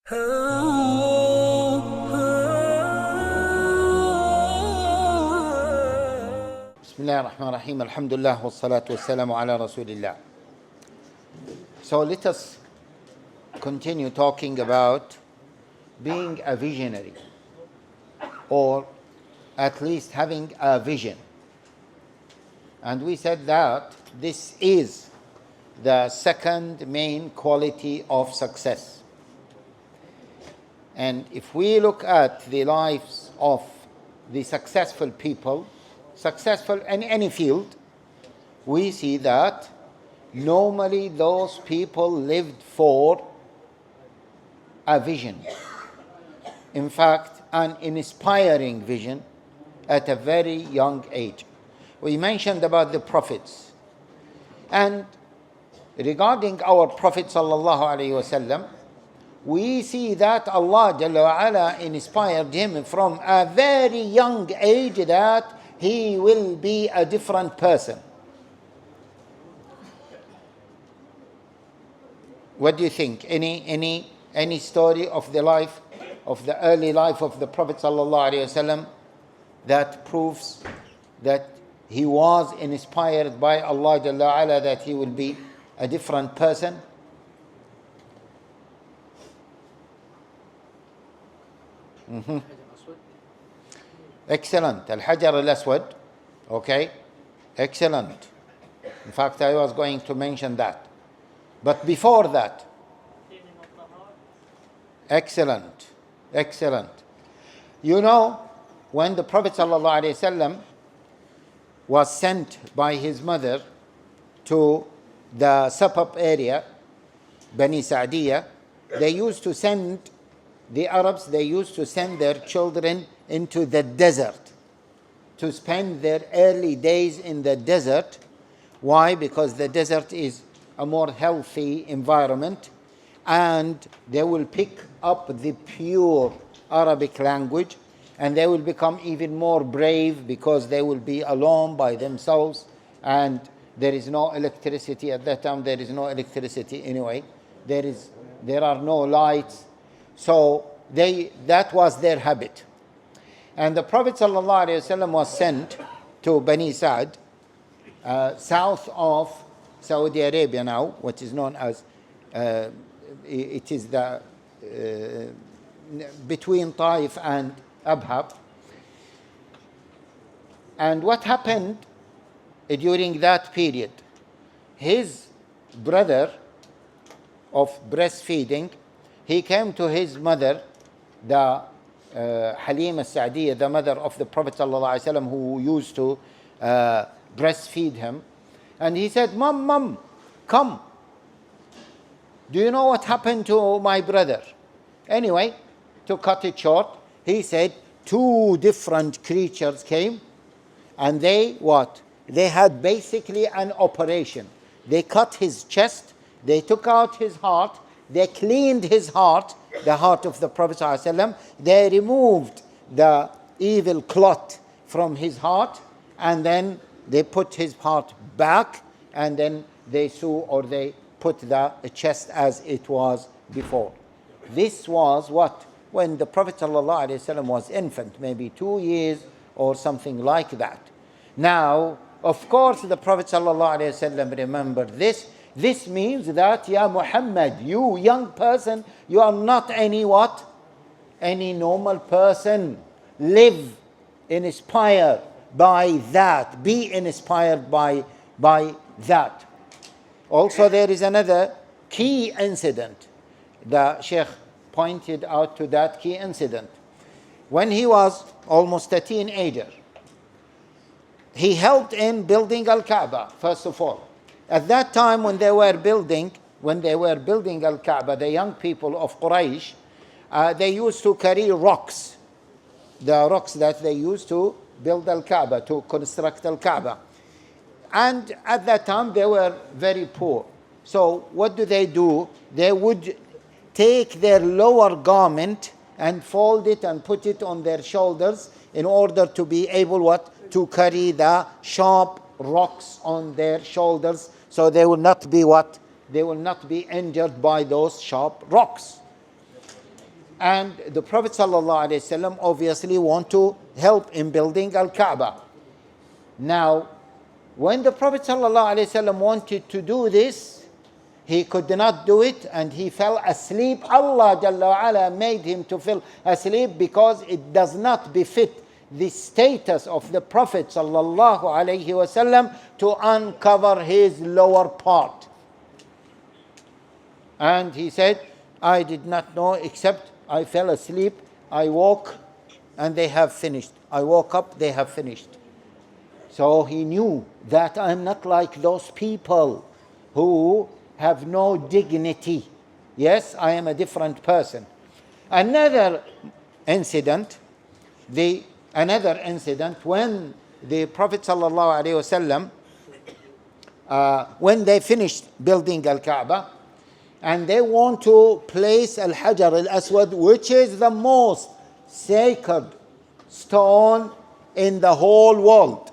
Bismillah ar-Rahman ar-Rahim. Alhamdulillah wa salatu wa salamu ala Rasulillah. So let us continue talking about being a visionary, or at least having a vision. And we said that this is the second main quality of success. And if we look at the lives of the successful people, successful in any field, we see that normally those people lived for a vision. In fact, an inspiring vision at a very young age. We mentioned about the prophets. And regarding our Prophet sallallahu alaihi wasallam, we see that Allah Jalla wa Ala inspired him from a very young age that he will be a different person. What do you think? Any story of the life, of the early life of the Prophet sallallahu alaihi wasallam that proves that he was inspired by Allah Jalla wa Ala that he will be a different person? Excellent. Al-Hajar al-Aswad. Okay. Excellent. In fact, I was going to mention that. But before that. Excellent. Excellent. You know, when the Prophet ﷺ was sent by his mother to the suburb area, Bani Sa'diyah, they used to send their children into the desert to spend their early days in the desert. Why? Because the desert is a more healthy environment, and they will pick up the pure Arabic language, and they will become even more brave because they will be alone by themselves, and there is no electricity at that time. There is no electricity anyway. There are no lights. So that was their habit. And the Prophet ﷺ was sent to Bani Sa'd, south of Saudi Arabia now, what is known as, it is the between Taif and Abha. And what happened during that period? His brother of breastfeeding, he came to his mother, the Halim al-Sa'diyah, the mother of the Prophet ﷺ, who used to breastfeed him. And he said, Mom, come. Do you know what happened to my brother? Anyway, to cut it short, he said, two different creatures came, and they had basically an operation. They cut his chest, they took out his heart, they cleaned his heart, the heart of the Prophet ﷺ. They removed the evil clot from his heart, and then they put his heart back, and then they put the chest as it was before. This was what? When the Prophet ﷺ was infant, maybe 2 years or something like that. Now, of course, the Prophet ﷺ remembered this. This means that, Ya Muhammad, you young person, you are not any normal person. Live inspired by that. Be inspired by that. Also, there is another key incident. The Shaykh pointed out to that key incident. When he was almost a teenager, he helped in building Al-Kaaba, first of all. At that time, when they were building Al-Kaaba, the young people of Quraysh, they used to carry rocks, the rocks that they used to build Al-Kaaba, to construct Al-Kaaba. And at that time, they were very poor. So what do? They would take their lower garment and fold it and put it on their shoulders in order to be able to carry the sharp rocks on their shoulders, so they will not be injured by those sharp rocks. And the Prophet ﷺ obviously want to help in building Al-Kaaba. Now, when the Prophet ﷺ wanted to do this, he could not do it and he fell asleep. Allah Jalla wa Ala made him to fall asleep because it does not befit the status of the Prophet ﷺ to uncover his lower part. And he said, I did not know except I fell asleep, I woke and they have finished. I woke up, they have finished. So he knew that I'm not like those people who have no dignity. Yes, I am a different person. Another incident when the Prophet ﷺ, when they finished building Al-Kaaba, and they want to place Al-Hajar al-Aswad, which is the most sacred stone in the whole world.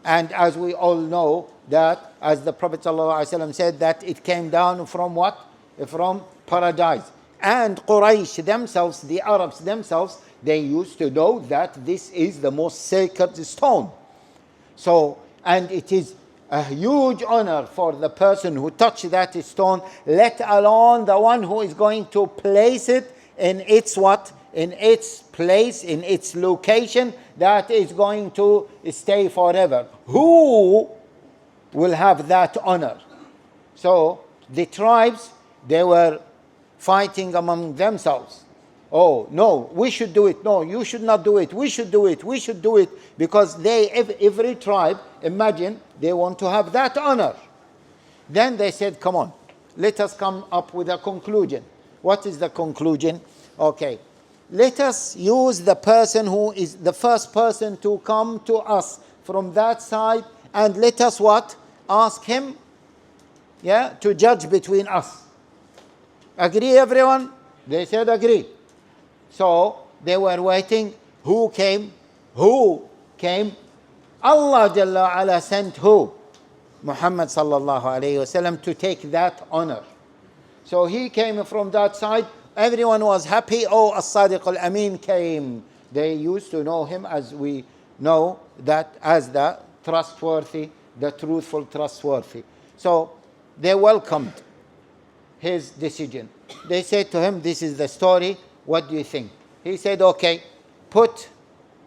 And as we all know that, as the Prophet ﷺ said, that it came down from what? From paradise. And Quraysh themselves, the Arabs themselves, they used to know that this is the most sacred stone. So, and it is a huge honor for the person who touched that stone, let alone the one who is going to place it in its what? In its place, in its location, that is going to stay forever. Who will have that honor? So the tribes, they were fighting among themselves. Oh, no, we should do it. No, you should not do it. We should do it. We should do it. Because every tribe, imagine, they want to have that honor. Then they said, come on, let us come up with a conclusion. What is the conclusion? Okay, let us use the person who is the first person to come to us from that side, and let us what? Ask him, to judge between us. Agree, everyone? They said agree. So they were waiting. Who came? Who came? Allah Jalla Ala sent who? Muhammad sallallahu alayhi wasallam to take that honor. So he came from that side. Everyone was happy. Oh, As-Sadiq al-Amin came. They used to know him, as we know, that as the trustworthy, the truthful, trustworthy. So they welcomed his decision. They said to him, this is the story. What do you think? He said, okay, put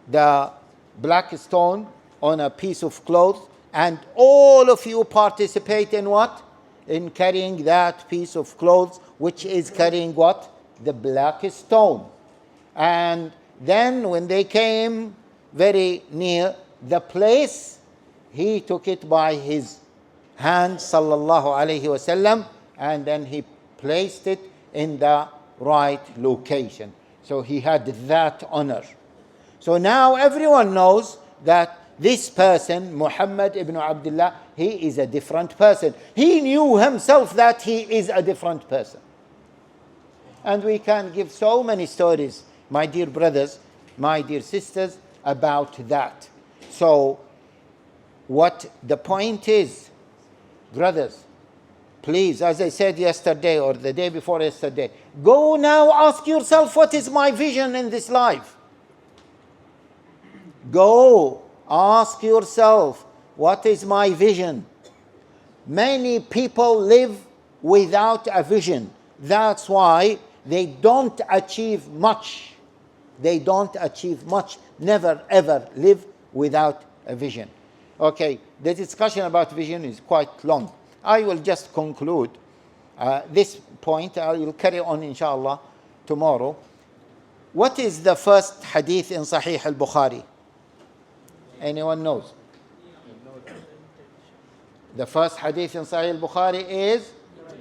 the black stone on a piece of cloth, and all of you participate in what? In carrying that piece of cloth, which is carrying what? The black stone. And then when they came very near the place, he took it by his hand, sallallahu alayhi wasallam, and then he placed it in the right location. So he had that honor. So now everyone knows that this person, Muhammad ibn Abdullah, he is a different person. He knew himself that he is a different person. And we can give so many stories, my dear brothers, my dear sisters, about that. So what the point is, brothers, please, as I said yesterday or the day before yesterday, go now ask yourself, what is my vision in this life? Go ask yourself, what is my vision? Many people live without a vision. That's why they don't achieve much. They don't achieve much. Never ever live without a vision. Okay, the discussion about vision is quite long. I will just conclude this point. I will carry on inshallah tomorrow. What is the first hadith in Sahih al-Bukhari? Anyone knows? The first hadith in Sahih al-Bukhari is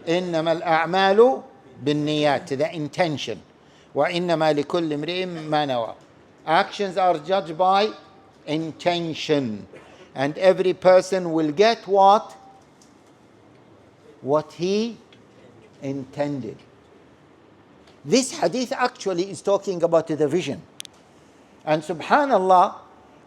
إنما الأعمال بالنيات, the intention. وإنما لكل امرئ ما نوى. Actions are judged by intention, and every person will get what he intended. This hadith actually is talking about the vision. And subhanallah,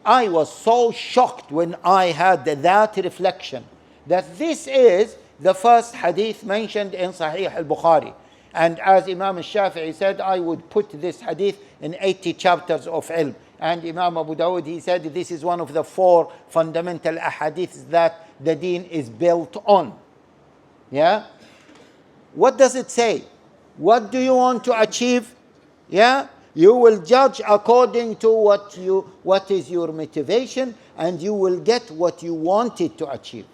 I was so shocked when I had that reflection that this is the first hadith mentioned in Sahih al-Bukhari. And as Imam al-Shafi'i said, I would put this hadith in 80 chapters of ilm. And Imam Abu Dawud, he said, this is one of the 4 fundamental ahadiths that the deen is built on. Yeah? What does it say? What do you want to achieve? Yeah? You will judge according to what is your motivation, and you will get what you wanted to achieve.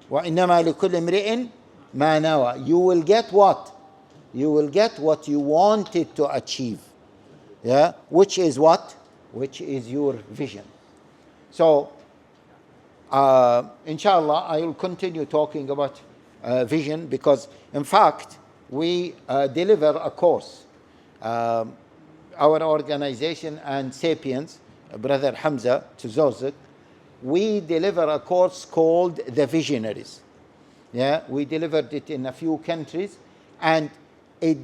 وَإِنَّمَا لِكُلِّ امْرِئٍ مَا نَوَى. You will get what? You will get what you wanted to achieve. Yeah? Which is what? Which is your vision. So, inshallah, I will continue talking about vision, because, in fact, we deliver a course. Our organization and Sapiens, Brother Hamza Tuzorzik, we deliver a course called the Visionaries. Yeah, we delivered it in a few countries, and it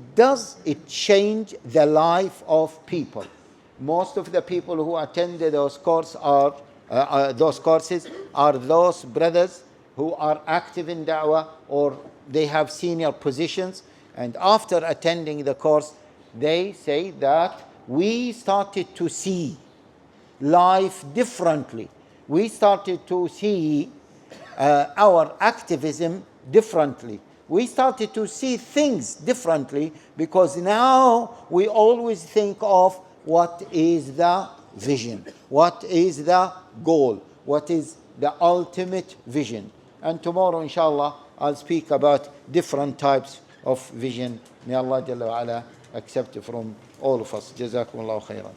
change the life of people. Most of the people who attended those courses are those brothers who are active in da'wah, or they have senior positions, and after attending the course, they say that we started to see life differently. We started to see our activism differently. We started to see things differently, because now we always think of what is the vision, what is the goal, what is the ultimate vision. And tomorrow, inshallah, I'll speak about different types of vision. May Allah Jalla wa Ala accept from all of us. Jazakumullahu khairan.